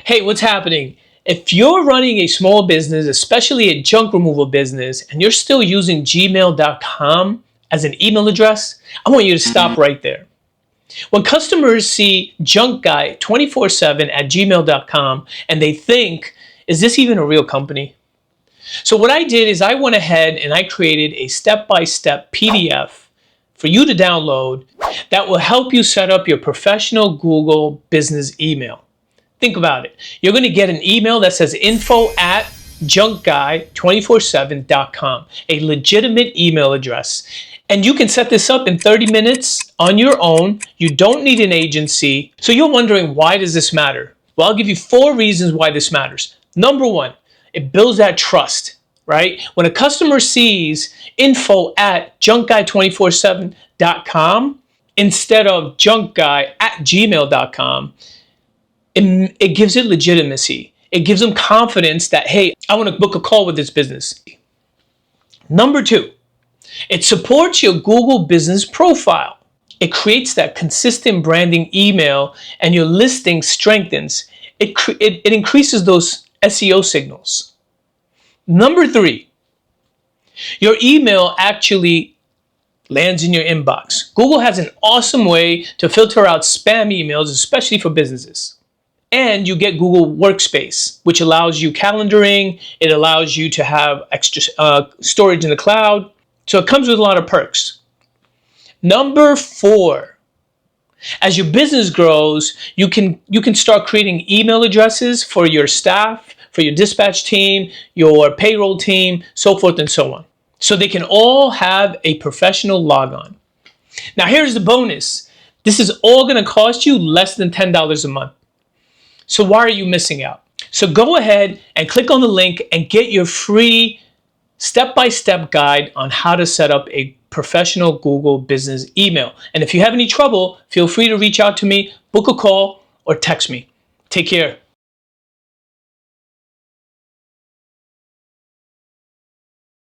Hey, what's happening? If you're running a small business, especially a junk removal business, and you're still using gmail.com as an email address, I want you to stop right there. When customers see junkguy247 at gmail.com and they think, is this even a real company? So what I did is I went ahead and I created a step-by-step PDF for you to download that will help you set up your professional Google business email. Think about it. You're going to get an email that says info@junkguy247.com, a legitimate email address. And you can set this up in 30 minutes on your own. You don't need an agency. So you're wondering, why does this matter? Well, I'll give you 4 reasons why this matters. Number 1, it builds that trust, right? When a customer sees info@junkguy247.com instead of junkguy@gmail.com, it gives it legitimacy. It gives them confidence that, hey, I want to book a call with this business. Number 2, it supports your Google business profile. It creates that consistent branding email and your listing strengthens. It increases those SEO signals. Number 3, your email actually lands in your inbox. Google has an awesome way to filter out spam emails, especially for businesses. And you get Google Workspace, which allows you calendaring. It allows you to have extra storage in the cloud. So it comes with a lot of perks. Number 4, as your business grows, you can start creating email addresses for your staff, for your dispatch team, your payroll team, so forth and so on. So they can all have a professional logon. Now here's the bonus. This is all going to cost you less than $10 a month. So why are you missing out? So go ahead and click on the link and get your free step-by-step guide on how to set up a professional Google business email. And if you have any trouble, feel free to reach out to me, book a call, or text me. Take care.